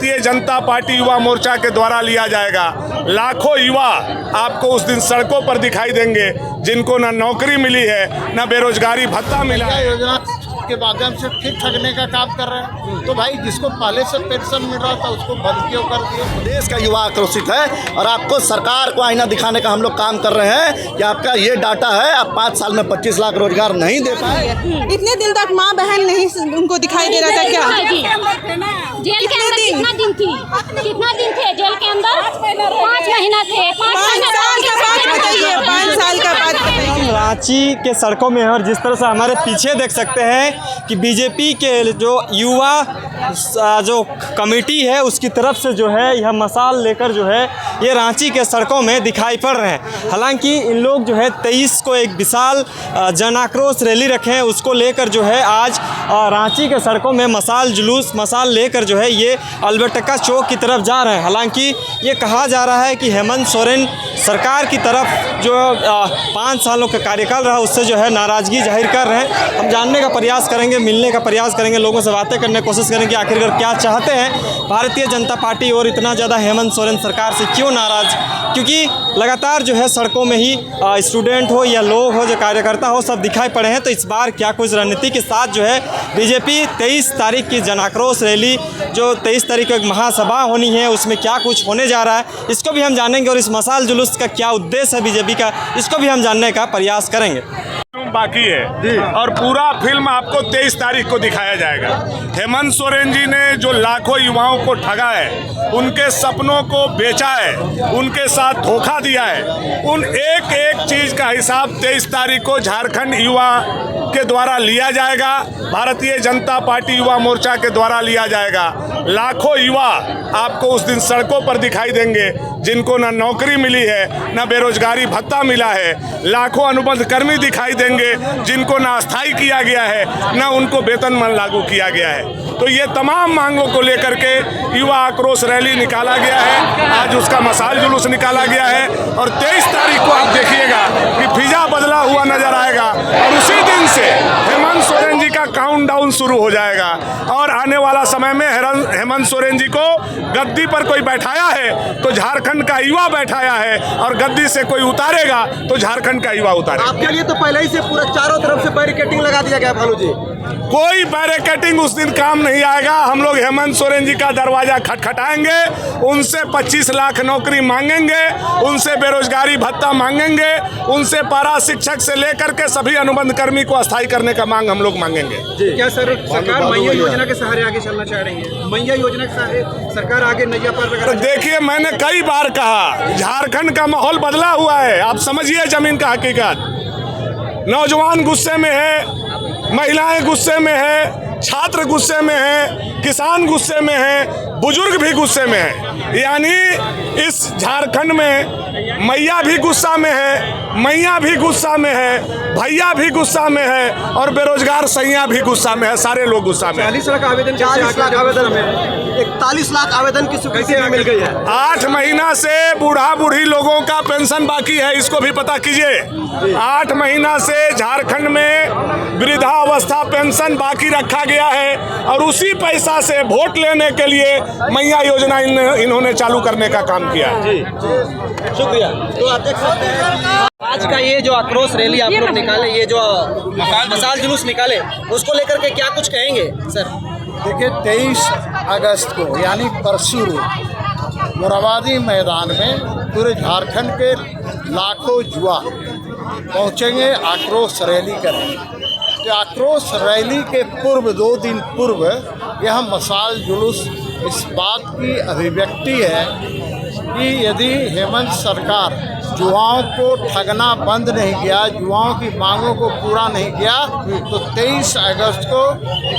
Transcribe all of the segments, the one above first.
Bharatiya Janata party Yuva Morcha के द्वारा लिया जाएगा। लाखों युवा आपको उस दिन सड़कों पर दिखाई देंगे, जिनको ना नौकरी मिली है, ना बेरोजगारी भत्ता मिला है। योजना के माध्यम से फिर ठगने का काम कर रहे हैं। तो भाई जिसको पहले से पेंशन मिल रहा था उसको बंद क्यों कर दिए? देश का युवा आक्रोशित है और आपको सरकार को आईना दिखाने का हम लोग काम कर रहे हैं कि आपका ये डाटा है, आप 5 साल में 25 लाख रोजगार नहीं दे पाए। इतने दिन तक माँ बहन नहीं उनको दिखाई दे रहा था क्या? जेल के अंदर कितना दिन थी? कितना दिन थे जेल के अंदर? 5 महीना थे। 5 साल का बात बताइए, 5 साल का बात बताइए। रांची के सड़कों में और जिस तरह से हमारे पीछे देख सकते हैं कि बीजेपी के जो युवा जो कमेटी है उसकी तरफ से जो है यह मशाल लेकर जो है ये रांची के सड़कों में दिखाई पड़ रहे हैं। हालांकि इन लोग जो है 23 को एक विशाल जन आक्रोश रैली रखे हैं, उसको लेकर जो है आज रांची के सड़कों में मशाल लेकर जो है ये अल्बर्टका चौक की तरफ जा रहे हैं। हालांकि ये कहा जा रहा है कि हेमंत सोरेन सरकार की तरफ जो 5 सालों का कार्यकाल रहा उससे जो है नाराज़गी जाहिर कर रहे हैं। हम जानने का प्रयास करेंगे, मिलने का प्रयास करेंगे, लोगों से बातें करने की कोशिश करेंगे आखिरकार क्या चाहते हैं भारतीय जनता पार्टी और इतना ज़्यादा हेमंत सोरेन सरकार से क्यों नाराज़। क्योंकि लगातार जो है सड़कों में ही स्टूडेंट हो या लोग हो, जो कार्यकर्ता हो, सब दिखाई पड़े हैं। तो इस बार क्या कुछ रणनीति के साथ जो है बीजेपी 23 तारीख की जन आक्रोश रैली, जो 23 तारीख को एक महासभा होनी है, उसमें क्या कुछ होने जा रहा है इसको भी हम जानेंगे और इस मशाल जुलूस का क्या उद्देश्य है बीजेपी का, इसको भी हम जानने का प्रयास करेंगे। बाकी है और पूरा फिल्म आपको 23 तारीख को दिखाया जाएगा। हेमंत सोरेन जी ने जो लाखों युवाओं को ठगा है, उनके सपनों को बेचा है, उनके साथ धोखा दिया है, उन एक एक चीज का हिसाब 23 तारीख को झारखंड युवा के द्वारा लिया जाएगा, भारतीय जनता पार्टी युवा मोर्चा के द्वारा लिया जाएगा। लाखों युवा आपको उस दिन सड़कों पर दिखाई देंगे, जिनको ना नौकरी मिली है, ना बेरोजगारी भत्ता मिला है। लाखों अनुबंध कर्मी दिखाई देंगे जिनको ना अस्थायी किया गया है, ना उनको वेतनमान लागू किया गया है। तो ये तमाम मांगों को लेकर के युवा आक्रोश रैली निकाला गया है, आज उसका मशाल जुलूस निकाला गया है और 23 तारीख को आप देखिएगा कि फिजा बदला हुआ नजर आएगा और उसी दिन से हेमंत सोरेन जी का काउंटडाउन शुरू हो जाएगा। और आने वाला समय में हेमंत सोरेन जी को गद्दी पर कोई बैठाया है तो झारखंड का युवा बैठाया है, और गद्दी से कोई उतारेगा तो झारखंड का युवा उतारेगा। आपके लिए तो पहले ही से पूरा चारों तरफ से बैरिकेडिंग लगा दिया गया भालू जी। कोई बैरिकेडिंग उस दिन काम नहीं आएगा। हम लोग हेमंत सोरेन जी का दरवाजा खटखटाएंगे, उनसे 25 लाख नौकरी मांगेंगे, उनसे बेरोजगारी भत्ता मांगेंगे, उनसे पारा शिक्षक से लेकर के सभी अनुबंध कर्मी को अस्थायी करने का मांग हम लोग मांगेंगे। क्या सरकार मैया योजना के सहारे आगे चलना चाह रही है? मैया योजना के सहारे सरकार आगे नैया पर तो देखिए, मैंने कई बार कहा झारखंड का माहौल बदला हुआ है। आप समझिए जमीन का हकीकत। नौजवान गुस्से में है, महिलाएं गुस्से में है, छात्र गुस्से में है, किसान गुस्से में है, बुजुर्ग भी गुस्से में है। यानी इस झारखंड में मैया भी गुस्सा में है, मैया भी गुस्सा में है, भैया भी गुस्सा में है और बेरोजगार सैया भी गुस्सा में है। सारे लोग गुस्सा में। 40 लाख आवेदन 41 लाख आवेदन की स्वीकृति मिल गई है। 8 महीना से बूढ़ा बूढ़ी लोगों का पेंशन बाकी है, इसको भी पता कीजिए। 8 महीना से झारखंड में वृद्धावस्था पेंशन बाकी रखा गया है और उसी पैसा से वोट लेने के लिए मैया योजना इन्होंने चालू करने का काम किया। शुक्रिया। तो आप देख सकते हैं आज का ये जो आक्रोश रैली आप लोग निकाले, ये जो मशाल जुलूस निकाले, उसको लेकर के क्या कुछ कहेंगे सर? देखिए 23 अगस्त को यानी परसों मोराबादी मैदान में पूरे झारखंड के लाखों युवा पहुंचेंगे, आक्रोश रैली करेंगे। तो आक्रोश रैली के पूर्व 2 दिन पूर्व यह मशाल जुलूस इस बात की अभिव्यक्ति है कि यदि हेमंत सरकार युवाओं को ठगना बंद नहीं किया, युवाओं की मांगों को पूरा नहीं किया, तो 23 अगस्त को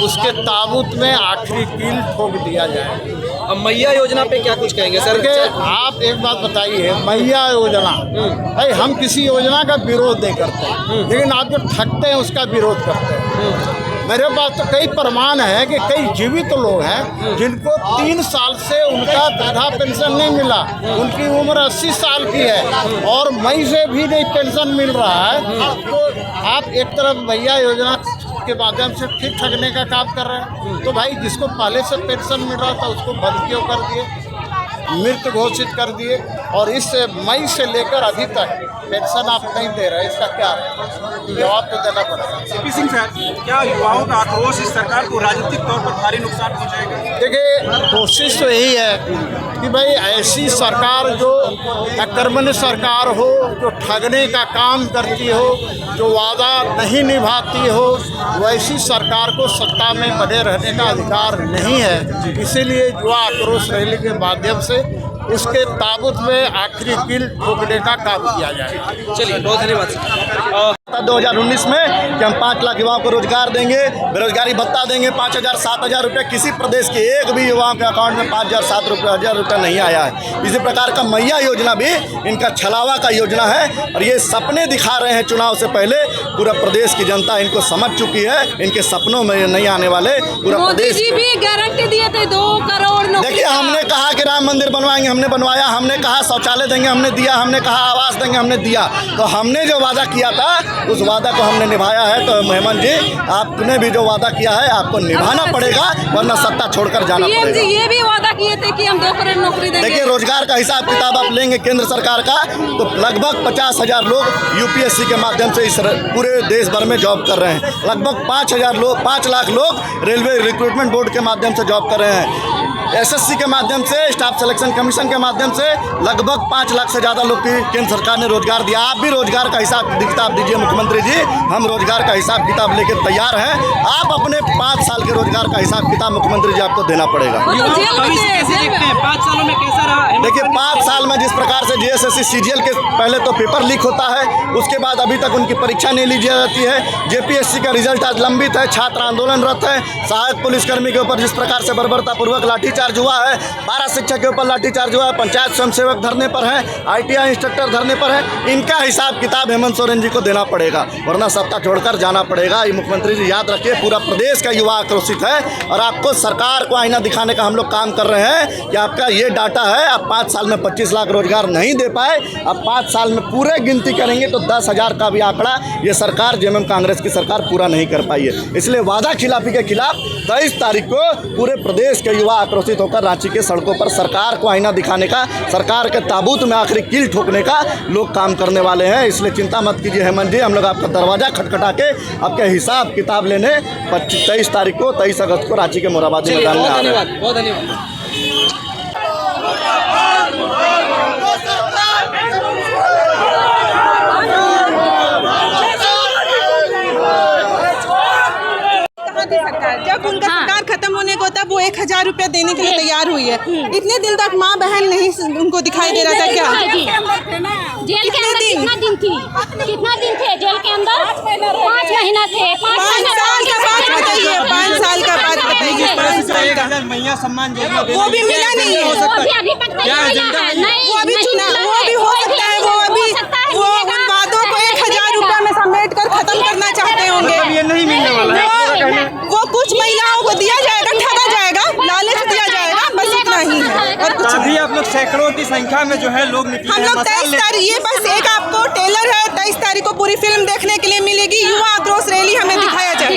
उसके ताबूत में आखिरी कील ठोक दिया जाएगा। अब मैया योजना पे क्या कुछ कहेंगे सर? आप एक बात बताइए, मैया योजना, भाई हम किसी योजना का विरोध नहीं करते, लेकिन आप जो ठगते हैं उसका विरोध करते हैं। मेरे पास तो कई प्रमाण है कि कई जीवित लोग हैं जिनको 3 साल से उनका वृद्धा पेंशन नहीं मिला, उनकी उम्र 80 साल की है और मई से भी नहीं पेंशन मिल रहा है। तो आप एक तरफ मैया योजना के माध्यम से फिर ठगने का काम कर रहे हैं। तो भाई जिसको पहले से पेंशन मिल रहा था उसको बंद क्यों कर दिए, मृत घोषित कर दिए, और इस मई से लेकर अभी तक पेंशन आप नहीं दे रहे, इसका क्या है? जवाब तो देना पड़ेगा। सीपी सिंह सर, क्या युवाओं का आक्रोश इस सरकार को राजनीतिक तौर पर भारी नुकसान पहुंचाएगा? देखिए, कोशिश तो यही है कि भाई ऐसी सरकार जो आक्रमण सरकार हो, जो ठगने का काम करती हो, जो वादा नहीं निभाती हो, वैसी सरकार को सत्ता में बने रहने का अधिकार नहीं है। इसीलिए युवा आक्रोश रैली के माध्यम से इसके ताबूत में आखिरी कील ठोकने का काम किया जाएगा। चलिए, बहुत धन्यवाद। 2019 में कि हम 5 लाख युवाओं को रोजगार देंगे, बेरोजगारी भत्ता देंगे 5,000 7,000 रुपये। किसी प्रदेश के एक भी युवाओं के अकाउंट में 5,000 7,000 रुपये नहीं आया है। इसी प्रकार का मैया योजना भी इनका छलावा का योजना है, और ये सपने दिखा रहे हैं चुनाव से पहले। पूरा प्रदेश की जनता इनको समझ चुकी है, इनके सपनों में नहीं आने वाले। पूरा प्रदेश मोदी जी भी गारंटी दिए थे 2 करोड़ नौकरी। देखिए, हमने कहा कि राम मंदिर बनवाएंगे, हमने बनवाया। हमने कहा शौचालय देंगे, हमने दिया। हमने कहा आवास देंगे, हमने दिया। तो हमने जो वादा किया था उस वादा को हमने निभाया है। तो हेमंत जी, आपने भी जो वादा किया है आपको निभाना पड़ेगा, वरना सत्ता छोड़कर जाना पड़ेगा। जी ये भी वादा किए थे कि हम 2 करोड़ नौकरी देंगे। देखिए, रोजगार का हिसाब किताब आप लेंगे केंद्र सरकार का, तो लगभग 50,000 लोग यूपीएससी के माध्यम से इस पूरे देश भर में जॉब कर रहे हैं। लगभग 5 लाख लोग रेलवे रिक्रूटमेंट बोर्ड के माध्यम से जॉब कर रहे हैं। एसएससी के माध्यम से, स्टाफ सिलेक्शन कमीशन के माध्यम से लगभग 5 लाख से ज़्यादा लोग की केंद्र सरकार ने रोजगार दिया। आप भी रोजगार का हिसाब किताब दीजिए मुख्यमंत्री जी। हम रोजगार का हिसाब किताब लेके तैयार हैं। आप अपने 5 साल के रोजगार का हिसाब किताब मुख्यमंत्री जी आपको देना पड़ेगा। देखते हैं 5 सालों में कैसा रहा। देखिए, 5 साल में जिस प्रकार से जेएसएससी सीजीएल के पहले तो पेपर लीक होता है, उसके बाद अभी तक उनकी परीक्षा नहीं ली जाती है। जेपीएससी का रिजल्ट आज लंबित है, छात्र आंदोलनरत है। सहायक पुलिसकर्मी के ऊपर जिस प्रकार से बर्बरतापूर्वक लाठीचार्ज हुआ है, पारा शिक्षक के ऊपर लाठीचार्ज हुआ है, पंचायत स्वयंसेवक धरने पर है, आईटीआई इंस्ट्रक्टर धरने पर है। इनका हिसाब किताब हेमंत सोरेन जी को देना पड़ेगा, वरना सत्ता छोड़कर जाना पड़ेगा। ये मुख्यमंत्री जी याद रखिए, पूरा प्रदेश का युवा आक्रोशित है, और आपको सरकार को आईना दिखाने का हम लोग काम कर रहे हैं कि आपका ये डाटा है। आप 5 साल में 25 लाख रोजगार नहीं दे पाए, अब 5 साल में पूरे गिनती करेंगे तो 10,000 का भी आंकड़ा ये सरकार जेएमएम कांग्रेस की सरकार पूरा नहीं कर पाई है। इसलिए वादा खिलाफी के खिलाफ 23 तारीख को पूरे प्रदेश के युवा आक्रोशित होकर रांची के सड़कों पर सरकार को आईना दिखाने का, सरकार के ताबूत में आखिरी कील ठोकने का लोग काम करने वाले हैं। इसलिए चिंता मत कीजिए हेमंत जी, हम लोग आपका दरवाजा खटखटा के आपके हिसाब किताब लेने 23 तारीख को 23 अगस्त को रांची के मोराबादी मैदान में आ रहे हैं। बहुत धन्यवाद। सरकार जब उनका सरकार खत्म होने को तब वो 1,000 रुपया देने के लिए तैयार हुई है। इतने दिन तक माँ बहन नहीं उनको दिखाई दे रहा था क्या? जेल के अंदर कितना दिन थी? कितना दिन थे जेल के अंदर? 5 महीना थे। 5 साल का बात बताइए, 5 साल का बात बताइए। 1,000 मैया सम्मान योजना वो भी मिला नहीं है, वो अभी तक नहीं मिला है। नहीं, वो अभी चुना, वो भी हो सकता है, वो उन वादों को 1,000 रुपया में समेट कर खत्म करना चाहते होंगे। ये नहीं मिलने वाला है। वो कुछ महिलाओं को दिया जाएगा, ठगा जाएगा, लालच दिया जाएगा, बस इतना ही है और कुछ अभी आप लोग सैकड़ों की संख्या में जो है लोग निकले हम हैं। लोग 23 तारीख, ये बस एक आपको टेलर है, 23 तारीख को पूरी फिल्म देखने के लिए मिलेगी। युवा आक्रोश रैली हमें दिखाया जाए।